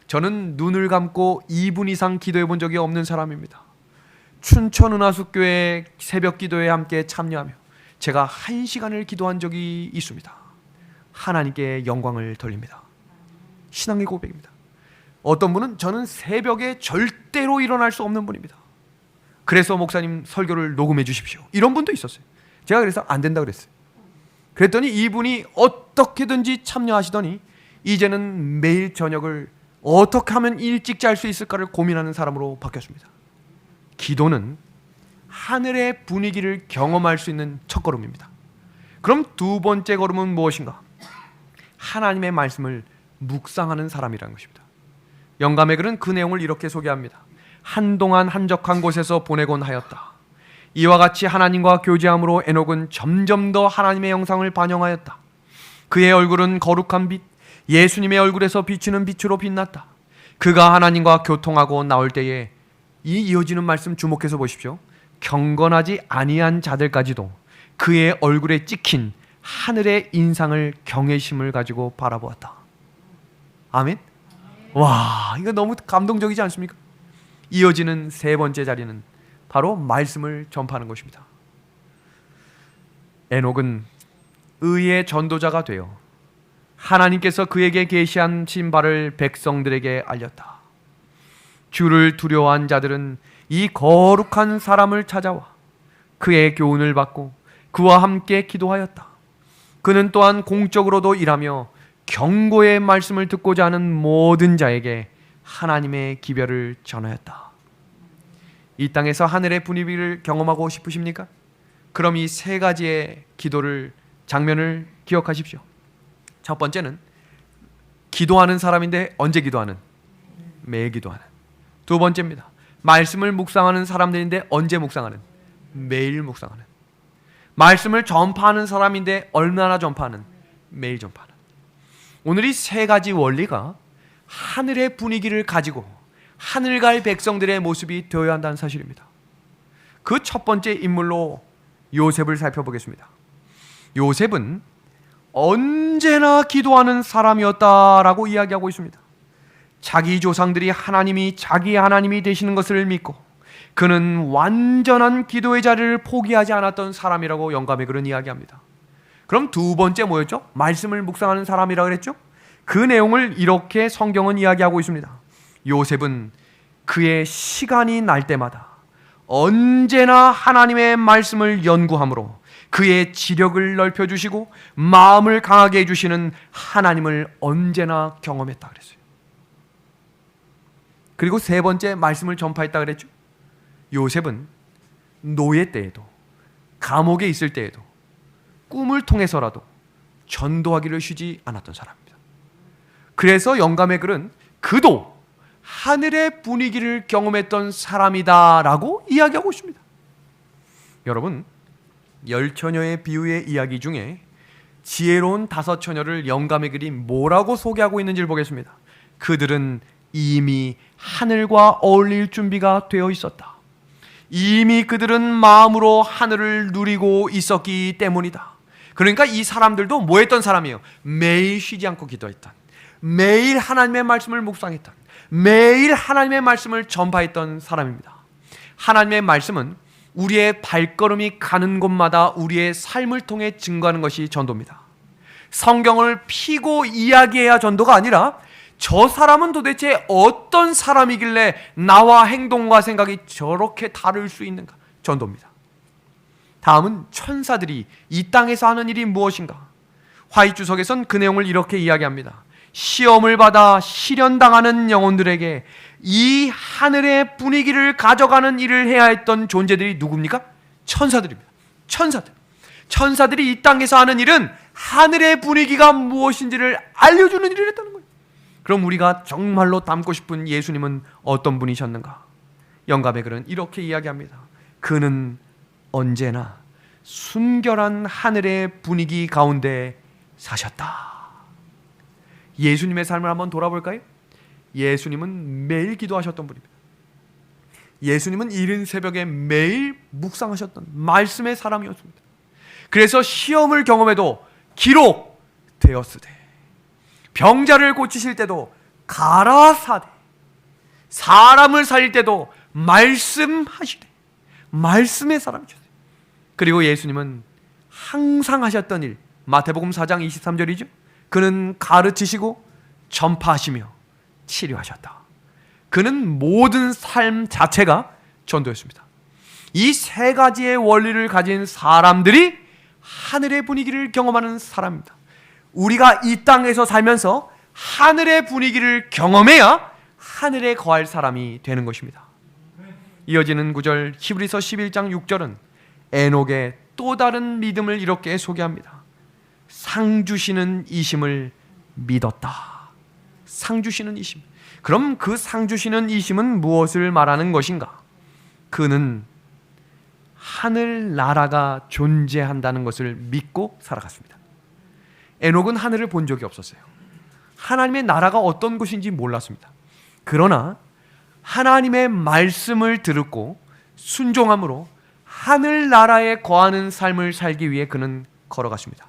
저는 눈을 감고 2분 이상 기도해 본 적이 없는 사람입니다. 춘천 은하숙교회 새벽 기도에 함께 참여하며 제가 1시간을 기도한 적이 있습니다. 하나님께 영광을 돌립니다. 신앙의 고백입니다. 어떤 분은 저는 새벽에 절대로 일어날 수 없는 분입니다. 그래서 목사님 설교를 녹음해 주십시오. 이런 분도 있었어요. 제가 그래서 안 된다 그랬어요. 그랬더니 이분이 어떻게든지 참여하시더니 이제는 매일 저녁을 어떻게 하면 일찍 잘 수 있을까를 고민하는 사람으로 바뀌었습니다. 기도는 하늘의 분위기를 경험할 수 있는 첫걸음입니다. 그럼 두 번째 걸음은 무엇인가? 하나님의 말씀을 묵상하는 사람이라는 것입니다. 영감의 글은 그 내용을 이렇게 소개합니다. 한동안 한적한 곳에서 보내곤 하였다. 이와 같이 하나님과 교제함으로 에녹은 점점 더 하나님의 영상을 반영하였다. 그의 얼굴은 거룩한 빛, 예수님의 얼굴에서 비치는 빛으로 빛났다. 그가 하나님과 교통하고 나올 때에 이 이어지는 말씀 주목해서 보십시오. 경건하지 아니한 자들까지도 그의 얼굴에 찍힌 하늘의 인상을 경외심을 가지고 바라보았다. 아멘. 와, 이거 너무 감동적이지 않습니까? 이어지는 세 번째 자리는 바로 말씀을 전파하는 것입니다. 에녹은 의의 전도자가 되어 하나님께서 그에게 계시하신 바를 백성들에게 알렸다. 주를 두려워한 자들은 이 거룩한 사람을 찾아와 그의 교훈을 받고 그와 함께 기도하였다. 그는 또한 공적으로도 일하며 경고의 말씀을 듣고자 하는 모든 자에게 하나님의 기별을 전하였다. 이 땅에서 하늘의 분위기를 경험하고 싶으십니까? 그럼 이 세 가지의 기도를 장면을 기억하십시오. 첫 번째는 기도하는 사람인데 언제 기도하는? 매일 기도하는. 두 번째입니다. 말씀을 묵상하는 사람들인데 언제 묵상하는? 매일 묵상하는. 말씀을 전파하는 사람인데 얼마나 전파하는? 매일 전파하는. 오늘 이 세 가지 원리가 하늘의 분위기를 가지고 하늘 갈 백성들의 모습이 되어야 한다는 사실입니다. 그 첫 번째 인물로 요셉을 살펴보겠습니다. 요셉은 언제나 기도하는 사람이었다라고 이야기하고 있습니다. 자기 조상들이 하나님이 자기 하나님이 되시는 것을 믿고 그는 완전한 기도의 자리를 포기하지 않았던 사람이라고 영감의 글은 이야기합니다. 그럼 두 번째 뭐였죠? 말씀을 묵상하는 사람이라고 그랬죠? 그 내용을 이렇게 성경은 이야기하고 있습니다. 요셉은 그의 시간이 날 때마다 언제나 하나님의 말씀을 연구함으로 그의 지력을 넓혀주시고 마음을 강하게 해주시는 하나님을 언제나 경험했다 그랬어요. 그리고 세 번째 말씀을 전파했다 그랬죠. 요셉은 노예 때에도 감옥에 있을 때에도 꿈을 통해서라도 전도하기를 쉬지 않았던 사람입니다. 그래서 영감의 글은 그도 하늘의 분위기를 경험했던 사람이다라고 이야기하고 있습니다. 여러분, 열 처녀의 비유의 이야기 중에 지혜로운 다섯 처녀를 영감의 글이 뭐라고 소개하고 있는지를 보겠습니다. 그들은 이미 하늘과 어울릴 준비가 되어 있었다. 이미 그들은 마음으로 하늘을 누리고 있었기 때문이다. 그러니까 이 사람들도 뭐 했던 사람이에요? 매일 쉬지 않고 기도했던, 매일 하나님의 말씀을 묵상했던, 매일 하나님의 말씀을 전파했던 사람입니다. 하나님의 말씀은 우리의 발걸음이 가는 곳마다 우리의 삶을 통해 증거하는 것이 전도입니다. 성경을 피고 이야기해야 전도가 아니라 저 사람은 도대체 어떤 사람이길래 나와 행동과 생각이 저렇게 다를 수 있는가? 전도입니다. 다음은 천사들이 이 땅에서 하는 일이 무엇인가? 화이주석에선 그 내용을 이렇게 이야기합니다. 시험을 받아 실현당하는 영혼들에게 이 하늘의 분위기를 가져가는 일을 해야 했던 존재들이 누굽니까? 천사들입니다. 천사들이 이 땅에서 하는 일은 하늘의 분위기가 무엇인지를 알려주는 일을 했다는 거예요. 그럼 우리가 정말로 닮고 싶은 예수님은 어떤 분이셨는가? 영감의 글은 이렇게 이야기합니다. 그는 언제나 순결한 하늘의 분위기 가운데 사셨다. 예수님의 삶을 한번 돌아볼까요? 예수님은 매일 기도하셨던 분입니다. 예수님은 이른 새벽에 매일 묵상하셨던 말씀의 사람이었습니다. 그래서 시험을 경험해도 기록되었으되 병자를 고치실 때도 가라사대, 사람을 살릴 때도 말씀하시되 말씀의 사람이셨어요. 그리고 예수님은 항상 하셨던 일, 마태복음 4장 23절이죠. 그는 가르치시고 전파하시며 치료하셨다. 그는 모든 삶 자체가 전도였습니다. 이 세 가지의 원리를 가진 사람들이 하늘의 분위기를 경험하는 사람입니다. 우리가 이 땅에서 살면서 하늘의 분위기를 경험해야 하늘에 거할 사람이 되는 것입니다. 이어지는 구절 히브리서 11장 6절은 에녹의 또 다른 믿음을 이렇게 소개합니다. 상 주시는 이심을 믿었다. 상 주시는 이심. 그럼 그 상 주시는 이심은 무엇을 말하는 것인가? 그는 하늘나라가 존재한다는 것을 믿고 살아갔습니다. 에녹은 하늘을 본 적이 없었어요. 하나님의 나라가 어떤 것인지 몰랐습니다. 그러나 하나님의 말씀을 듣고 순종함으로 하늘나라에 거하는 삶을 살기 위해 그는 걸어갔습니다.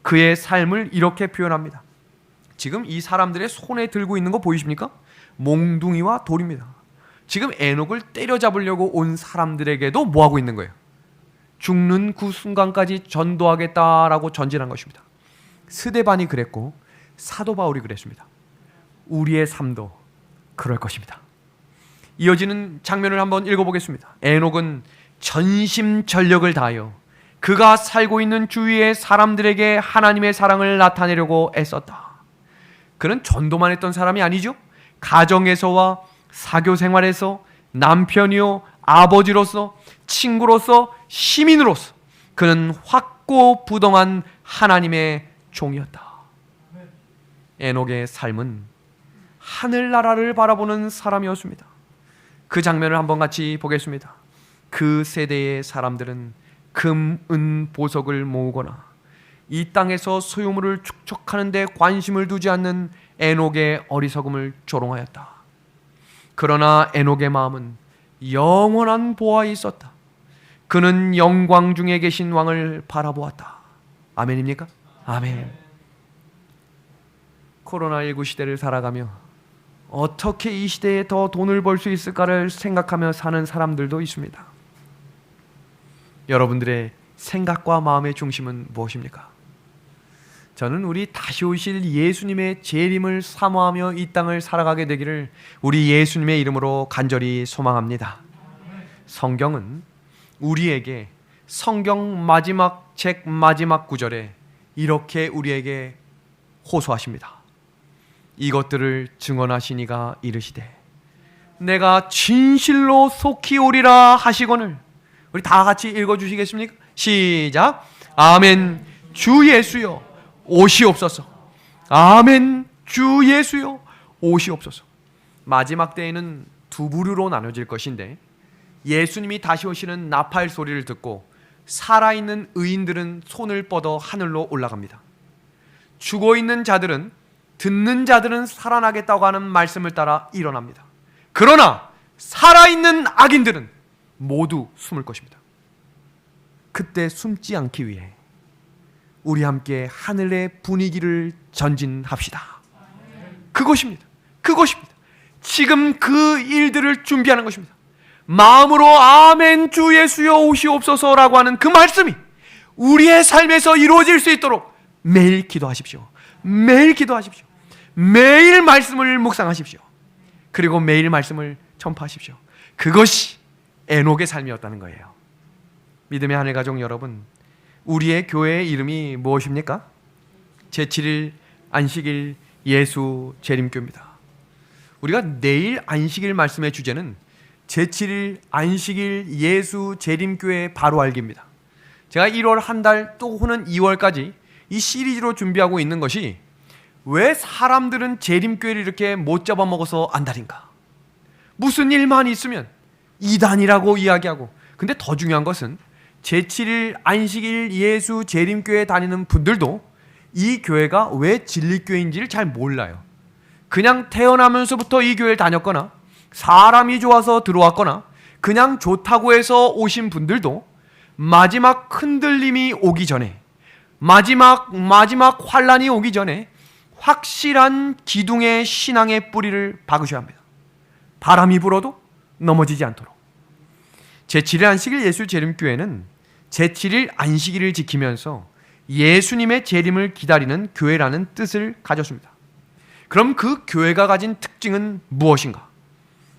그의 삶을 이렇게 표현합니다. 지금 이 사람들의 손에 들고 있는 거 보이십니까? 몽둥이와 돌입니다. 지금 에녹을 때려잡으려고 온 사람들에게도 뭐하고 있는 거예요? 죽는 그 순간까지 전도하겠다라고 전진한 것입니다. 스데반이 그랬고 사도 바울이 그랬습니다. 우리의 삶도 그럴 것입니다. 이어지는 장면을 한번 읽어보겠습니다. 에녹은 전심전력을 다하여 그가 살고 있는 주위의 사람들에게 하나님의 사랑을 나타내려고 애썼다. 그는 전도만 했던 사람이 아니죠. 가정에서와 사교 생활에서 남편이요, 아버지로서, 친구로서, 시민으로서 그는 확고부동한 하나님의 종이었다. 에녹의 삶은 하늘나라를 바라보는 사람이었습니다. 그 장면을 한번 같이 보겠습니다. 그 세대의 사람들은 금, 은, 보석을 모으거나 이 땅에서 소유물을 축적하는 데 관심을 두지 않는 에녹의 어리석음을 조롱하였다. 그러나 에녹의 마음은 영원한 보화에 있었다. 그는 영광 중에 계신 왕을 바라보았다. 아멘입니까? 아멘. 코로나19 시대를 살아가며 어떻게 이 시대에 더 돈을 벌 수 있을까를 생각하며 사는 사람들도 있습니다. 여러분들의 생각과 마음의 중심은 무엇입니까? 저는 우리 다시 오실 예수님의 재림을 사모하며 이 땅을 살아가게 되기를 우리 예수님의 이름으로 간절히 소망합니다. 성경은 우리에게 성경 마지막 책 마지막 구절에 이렇게 우리에게 호소하십니다. 이것들을 증언하시니가 이르시되 내가 진실로 속히 오리라 하시거늘. 우리 다 같이 읽어주시겠습니까? 시작. 아멘. 주 예수여 오시옵소서. 아멘. 주 예수여 오시옵소서. 마지막 때에는 두 부류로 나눠질 것인데 예수님이 다시 오시는 나팔 소리를 듣고 살아있는 의인들은 손을 뻗어 하늘로 올라갑니다. 죽어있는 자들은, 듣는 자들은 살아나겠다고 하는 말씀을 따라 일어납니다. 그러나 살아있는 악인들은 모두 숨을 것입니다. 그때 숨지 않기 위해 우리 함께 하늘의 분위기를 전진합시다. 그것입니다. 그것입니다. 지금 그 일들을 준비하는 것입니다. 마음으로 아멘 주 예수여 오시옵소서라고 하는 그 말씀이 우리의 삶에서 이루어질 수 있도록 매일 기도하십시오. 매일 기도하십시오. 매일 말씀을 묵상하십시오. 그리고 매일 말씀을 전파하십시오. 그것이 에녹의 삶이었다는 거예요. 믿음의 하늘 가족 여러분, 우리의 교회의 이름이 무엇입니까? 제7일 안식일 예수 재림교입니다. 우리가 내일 안식일 말씀의 주제는 제7일 안식일 예수 재림교의 바로 알기입니다. 제가 1월 한 달 또 후는 2월까지 이 시리즈로 준비하고 있는 것이 왜 사람들은 재림교회를 이렇게 못 잡아먹어서 안달인가? 무슨 일만 있으면 이단이라고 이야기하고, 근데 더 중요한 것은 제7일 안식일 예수 재림교회 다니는 분들도 이 교회가 왜 진리교회인지를 잘 몰라요. 그냥 태어나면서부터 이 교회를 다녔거나 사람이 좋아서 들어왔거나 그냥 좋다고 해서 오신 분들도 마지막 흔들림이 오기 전에, 마지막 환란이 오기 전에 확실한 기둥의 신앙의 뿌리를 박으셔야 합니다. 바람이 불어도 넘어지지 않도록. 제7일 안식일 예수 재림교회는 제7일 안식일을 지키면서 예수님의 재림을 기다리는 교회라는 뜻을 가졌습니다. 그럼 그 교회가 가진 특징은 무엇인가?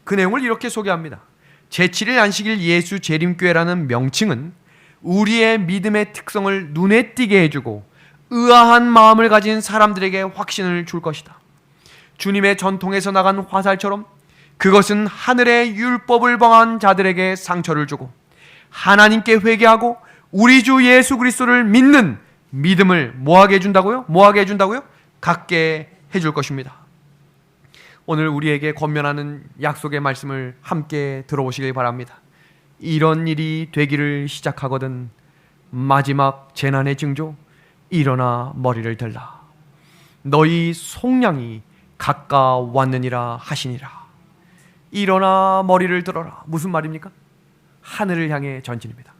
그 내용을 이렇게 소개합니다. 제7일 안식일 예수 재림교회라는 명칭은 우리의 믿음의 특성을 눈에 띄게 해주고 의아한 마음을 가진 사람들에게 확신을 줄 것이다. 주님의 전통에서 나간 화살처럼 그것은 하늘의 율법을 범한 자들에게 상처를 주고 하나님께 회개하고 우리 주 예수 그리스도를 믿는 믿음을 뭐하게 해준다고요? 갖게 해줄 것입니다. 오늘 우리에게 권면하는 약속의 말씀을 함께 들어보시길 바랍니다. 이런 일이 되기를 시작하거든 마지막 재난의 징조, 일어나 머리를 들라. 너희 속량이 가까웠느니라 하시니라. 일어나 머리를 들어라. 무슨 말입니까? 하늘을 향해 전진입니다.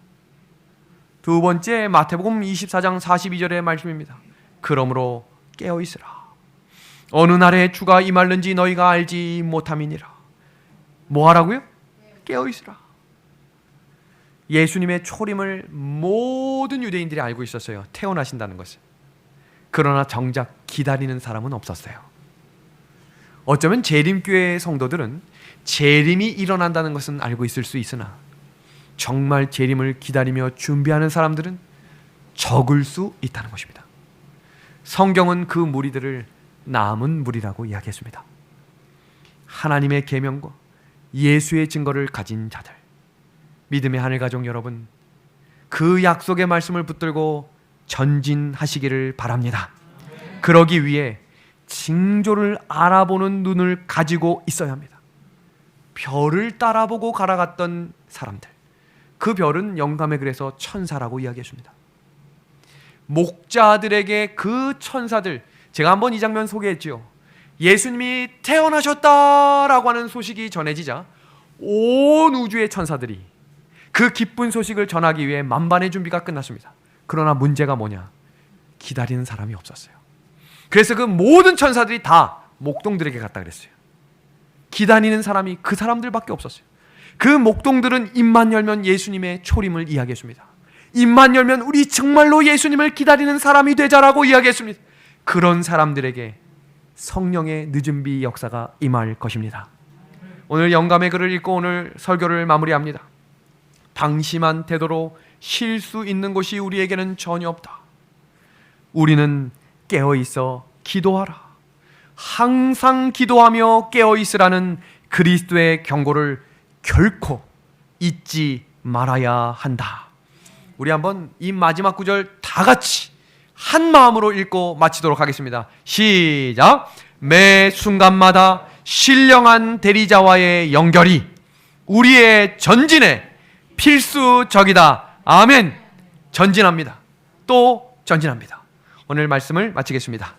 두 번째, 마태복음 24장 42절의 말씀입니다. 그러므로 깨어있으라. 어느 날에 주가 임할는지 너희가 알지 못함이니라. 뭐 하라고요? 깨어있으라. 예수님의 초림을 모든 유대인들이 알고 있었어요. 태어나신다는 것을. 그러나 정작 기다리는 사람은 없었어요. 어쩌면 재림교회 성도들은 재림이 일어난다는 것은 알고 있을 수 있으나 정말 재림을 기다리며 준비하는 사람들은 적을 수 있다는 것입니다. 성경은 그 무리들을 남은 무리라고 이야기했습니다. 하나님의 계명과 예수의 증거를 가진 자들, 믿음의 하늘 가족 여러분, 그 약속의 말씀을 붙들고 전진하시기를 바랍니다. 그러기 위해 징조를 알아보는 눈을 가지고 있어야 합니다. 별을 따라보고 갈아갔던 사람들, 그 별은 영감에 그래서 천사라고 이야기했습니다. 목자들에게 그 천사들, 제가 한번 이 장면 소개했지요. 예수님이 태어나셨다라고 하는 소식이 전해지자 온 우주의 천사들이 그 기쁜 소식을 전하기 위해 만반의 준비가 끝났습니다. 그러나 문제가 뭐냐? 기다리는 사람이 없었어요. 그래서 그 모든 천사들이 다 목동들에게 갔다 그랬어요. 기다리는 사람이 그 사람들밖에 없었어요. 그 목동들은 입만 열면 예수님의 초림을 이야기했습니다. 입만 열면 우리 정말로 예수님을 기다리는 사람이 되자라고 이야기했습니다. 그런 사람들에게 성령의 늦은 비 역사가 임할 것입니다. 오늘 영감의 글을 읽고 오늘 설교를 마무리합니다. 방심한 태도로 쉴 수 있는 곳이 우리에게는 전혀 없다. 우리는 깨어있어 기도하라. 항상 기도하며 깨어있으라는 그리스도의 경고를 결코 잊지 말아야 한다. 우리 한번 이 마지막 구절 다 같이 한 마음으로 읽고 마치도록 하겠습니다. 시작. 매 순간마다 신령한 대리자와의 연결이 우리의 전진의 필수적이다. 아멘. 전진합니다. 또 전진합니다. 오늘 말씀을 마치겠습니다.